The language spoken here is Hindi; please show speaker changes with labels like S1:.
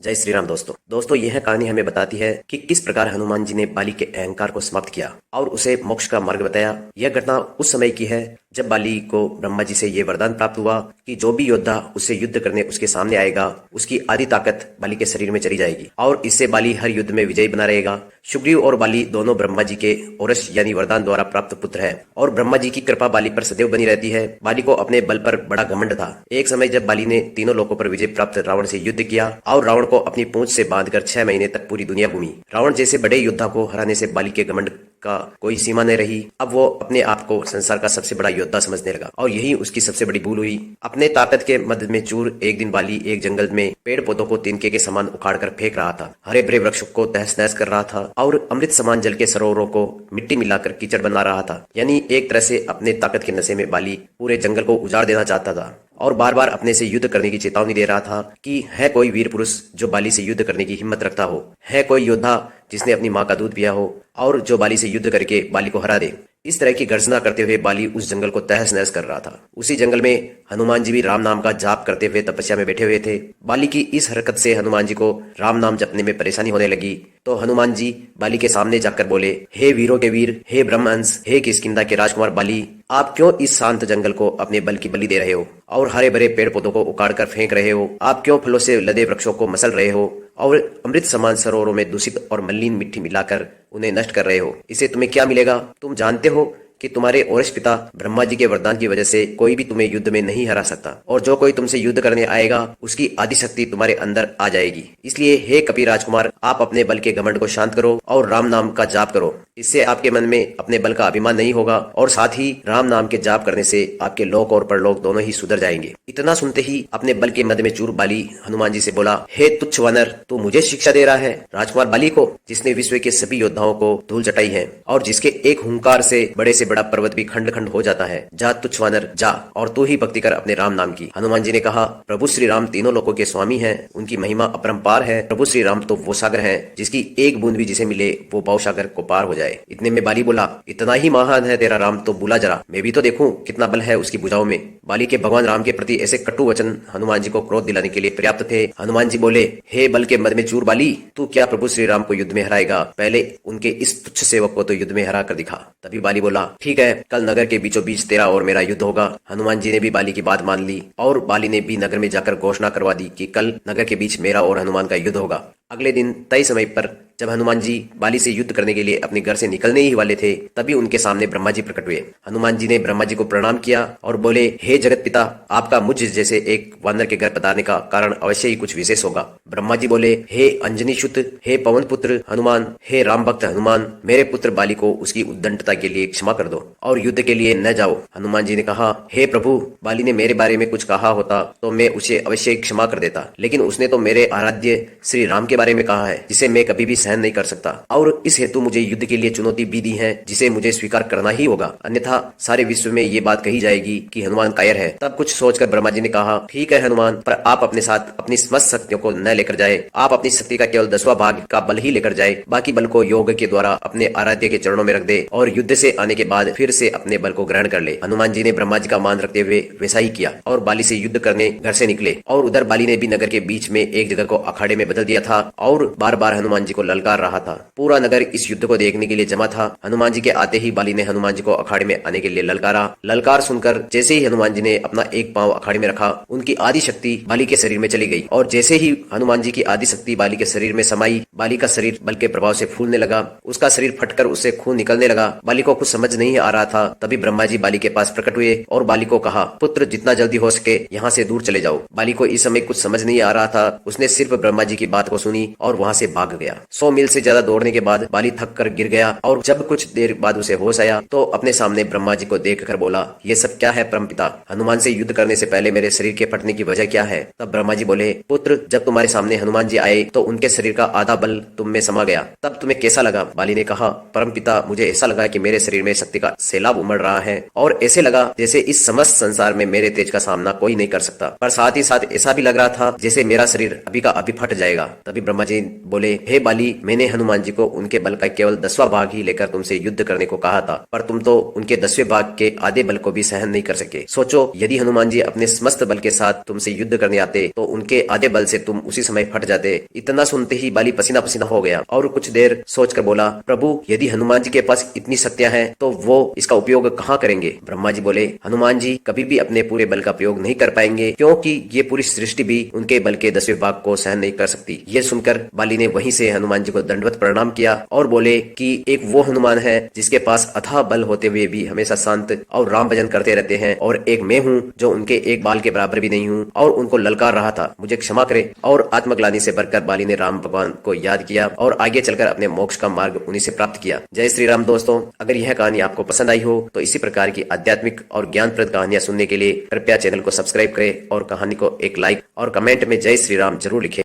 S1: जय श्री राम। दोस्तों यह कहानी हमें बताती है कि किस प्रकार हनुमान जी ने बाली के अहंकार को समाप्त किया और उसे मोक्ष का मार्ग बताया। यह घटना उस समय की है जब बाली को ब्रह्मा जी से यह वरदान प्राप्त हुआ कि जो भी योद्धा उससे युद्ध करने उसके सामने आएगा उसकी आधी ताकत बाली के शरीर में चली जाएगी और इससे बाली हर युद्ध में विजयी बना रहेगा। सुग्रीव और बाली दोनों ब्रह्मा जी के औरस यानी वरदान द्वारा प्राप्त पुत्र है और ब्रह्मा जी की कृपा बाली पर सदैव बनी रहती है। बाली को अपने बल पर बड़ा घमंड था। एक समय जब बाली ने तीनों लोकों पर विजय प्राप्त रावण से युद्ध किया और रावण को अपनी पूंछ से बांधकर 6 महीने तक पूरी दुनिया घूमी। रावण जैसे बड़े योद्धा को हराने से बाली के घमंड का कोई सीमा नहीं रही। अब वो अपने आप को संसार का सबसे बड़ा योद्धा समझने लगा और यही उसकी सबसे बड़ी भूल हुई। अपने ताकत के मद में चूर एक दिन बाली एक जंगल में पेड़ पौधों को तिनके के समान उखाड़ कर फेंक रहा था। हरे भरे वृक्षों को तहस नहस कर रहा था और अमृत समान जल के सरोवरों को मिट्टी मिलाकर कीचड़ बना रहा था। यानी एक तरह से अपने ताकत के नशे में बाली पूरे जंगल को उजाड़ देना चाहता था और बार बार अपने से युद्ध करने की चेतावनी दे रहा था कि है कोई वीर पुरुष जो बाली से युद्ध करने की हिम्मत रखता हो, है कोई योद्धा जिसने अपनी माँ का दूध पिया हो और जो बाली से युद्ध करके बाली को हरा दे। इस तरह की गर्जना करते हुए बाली उस जंगल को तहस नहस कर रहा था। उसी जंगल में हनुमान जी भी राम नाम का जाप करते हुए तपस्या में बैठे हुए थे। बाली की इस हरकत से हनुमान जी को राम नाम जपने में परेशानी होने लगी तो हनुमान जी बाली के सामने जाकर बोले, हे वीरों के वीर, हे ब्रह्महंस, हे किष्किंधा के राजकुमार बाली, आप क्यों इस शांत जंगल को अपने बल की बलि दे रहे हो और हरे भरे पेड़ पौधों को उखाड़ कर फेंक रहे हो? आप क्यों फलों से लदे वृक्षों को मसल रहे हो और अमृत समान सरोवरों में दूषित और मलिन मिट्टी मिलाकर उन्हें नष्ट कर रहे हो? इससे तुम्हें क्या मिलेगा? तुम जानते हो कि तुम्हारे औरस पिता ब्रह्मा जी के वरदान की वजह से कोई भी तुम्हें युद्ध में नहीं हरा सकता और जो कोई तुमसे युद्ध करने आएगा उसकी आदि शक्ति तुम्हारे अंदर आ जाएगी। इसलिए हे कपि राजकुमार, आप अपने बल के घमंड को शांत करो और राम नाम का जाप करो। इससे आपके मन में अपने बल का अभिमान नहीं होगा और साथ ही राम नाम के जाप करने से आपके लोक और परलोक दोनों ही सुधर जाएंगे। इतना सुनते ही अपने बल के मद में चूर बाली हनुमान जी से बोला, हे तुच्छ वानर, तू मुझे शिक्षा दे रहा है? राजकुमार बाली को, जिसने विश्व के सभी योद्धाओं को धूल चटाई है और जिसके एक हुंकार से बड़े से बड़ा पर्वत भी खंड खंड हो जाता है। जा तुच्छ वानर, जा और तू ही भक्ति कर अपने राम नाम की। हनुमान जी ने कहा, प्रभु श्री राम तीनों लोकों के स्वामी हैं, उनकी महिमा अपरंपार है। प्रभु श्री राम तो वो सागर है जिसकी एक बूंद भी जिसे मिले वो भाव सागर को पार हो जाए। इतने में बाली बोला, इतना ही महान है तेरा राम तो बुला जरा, मैं भी तो देखूं कितना बल है उसकी भुजाओं में। बाली के भगवान राम के प्रति ऐसे कटु वचन हनुमान जी को क्रोध दिलाने के लिए पर्याप्त थे। हनुमान जी बोले, हे बल के मद में चूर बाली, तू क्या प्रभु श्री राम को युद्ध में हराएगा? पहले उनके इस तुच्छ सेवक को तो युद्ध में हरा कर दिखा। तभी बाली बोला, ठीक है, कल नगर के बीचों बीच तेरा और मेरा युद्ध होगा। हनुमान जी ने भी बाली की बात मान ली और बाली ने भी नगर में जाकर घोषणा करवा दी कि कल नगर के बीच मेरा और हनुमान का युद्ध होगा। अगले दिन तय समय पर जब हनुमान जी बाली से युद्ध करने के लिए अपने घर से निकलने ही वाले थे तभी उनके सामने ब्रह्मा जी प्रकट हुए। हनुमान जी ने ब्रह्मा जी को प्रणाम किया और बोले, हे जगत पिता, आपका मुझ जैसे एक वानर के घर पधारने का कारण अवश्य ही कुछ विशेष होगा। ब्रह्मा जी बोले, हे अंजनी सुत, हे पवन पुत्र हनुमान, हे राम भक्त हनुमान, मेरे पुत्र बाली को उसकी उद्दंडता के लिए क्षमा कर दो और युद्ध के लिए न जाओ। हनुमान जी ने कहा, हे प्रभु, बाली ने मेरे बारे में कुछ कहा होता तो मैं उसे अवश्य क्षमा कर देता, लेकिन उसने तो मेरे आराध्य श्री राम के बारे में कहा है जिसे मैं कभी भी सहन नहीं कर सकता और इस हेतु मुझे युद्ध के लिए चुनौती भी दी है जिसे मुझे स्वीकार करना ही होगा, अन्यथा सारे विश्व में ये बात कही जाएगी कि हनुमान कायर है। तब कुछ सोचकर ब्रह्मा जी ने कहा, ठीक है हनुमान, पर आप अपने साथ अपनी समस्त शक्तियों को न लेकर जाए। आप अपनी शक्ति का केवल 10वां भाग का बल ही लेकर जाए, बाकी बल को योग के द्वारा अपने आराध्य के चरणों में रख दे और युद्ध से आने के बाद फिर से अपने बल को ग्रहण कर ले। हनुमान जी ने ब्रह्मा जी का मान रखते हुए वैसा ही किया और बाली से युद्ध करने घर से निकले और उधर बाली ने भी नगर के बीच में एक जगह को अखाड़े में बदल दिया था और बार बार हनुमान जी को ललकार रहा था। पूरा नगर इस युद्ध को देखने के लिए जमा था। हनुमान जी के आते ही बाली ने हनुमान जी को अखाड़े में आने के लिए ललकारा। ललकार सुनकर जैसे ही हनुमान जी ने अपना एक पांव अखाड़े में रखा, उनकी आदि शक्ति बाली के शरीर में चली गई और जैसे ही हनुमान जी की आदि शक्ति बाली के शरीर में समाई, बाली का शरीर बल के प्रभाव से फूलने लगा। उसका शरीर फटकर उससे खून निकलने लगा। बाली को कुछ समझ नहीं आ रहा था। तभी ब्रह्मा जी बाली के पास प्रकट हुए और बाली को कहा, पुत्र, जितना जल्दी हो सके यहाँ से दूर चले जाओ। बाली को इस समय कुछ समझ नहीं आ रहा था। उसने सिर्फ ब्रह्मा जी की बात को सुनी और वहाँ से भाग गया। 100 मील से ज्यादा दौड़ने के बाद बाली थक कर गिर गया और जब कुछ देर बाद उसे होश आया तो अपने सामने ब्रह्मा जी को देखकर बोला, ये सब क्या है परमपिता? हनुमान से युद्ध करने से पहले मेरे शरीर के फटने की वजह क्या है? तब ब्रह्मा जी बोले, पुत्र, जब तुम्हारे सामने हनुमान जी आए तो उनके शरीर का आधा बल तुम में समा गया, तब तुम्हें कैसा लगा? बाली ने कहा, परमपिता, मुझे ऐसा लगा कि मेरे शरीर में शक्ति का सैलाब उमड़ रहा है और ऐसे लगा जैसे इस समस्त संसार में मेरे तेज का सामना कोई नहीं कर सकता, पर साथ ही साथ ऐसा भी लग रहा था जैसे मेरा शरीर अभी का अभी फट जाएगा। तभी ब्रह्मा जी बोले, हे बाली, बाली, मैंने हनुमान जी को उनके बल का केवल 10वां भाग ही लेकर तुमसे युद्ध करने को कहा था, पर तुम तो उनके 10वें भाग के आधे बल को भी सहन नहीं कर सके। सोचो, यदि हनुमान जी अपने समस्त बल के साथ तुमसे युद्ध करने आते तो उनके आधे बल से तुम उसी समय फट जाते। इतना सुनते ही बाली पसीना पसीना हो गया और कुछ देर सोचकर बोला, प्रभु, यदि हनुमान जी के पास इतनी शक्तियां हैं तो वो इसका उपयोग कहाँ करेंगे? ब्रह्मा जी बोले, हनुमान जी कभी भी अपने पूरे बल का प्रयोग नहीं कर पाएंगे, क्योंकि ये पूरी सृष्टि भी उनके बल के 10वें भाग को सहन नहीं कर सकती। ये सुनकर बाली ने वहीं से हनुमान जी को दंडवत प्रणाम किया और बोले कि एक वो हनुमान है जिसके पास अथाह बल होते हुए भी हमेशा शांत और राम भजन करते रहते हैं, और एक मैं हूँ जो उनके एक बाल के बराबर भी नहीं हूँ और उनको ललकार रहा था, मुझे क्षमा करे। और आत्मग्लानि से भरकर बाली ने राम भगवान को याद किया और आगे चलकर अपने मोक्ष का मार्ग उन्हीं से प्राप्त किया। जय श्री राम। दोस्तों, अगर यह कहानी आपको पसंद आई हो तो इसी प्रकार की आध्यात्मिक और ज्ञानप्रद कहानियां सुनने के लिए कृपया चैनल को सब्सक्राइब करें और कहानी को एक लाइक और कमेंट में जय श्री राम जरूर लिखें।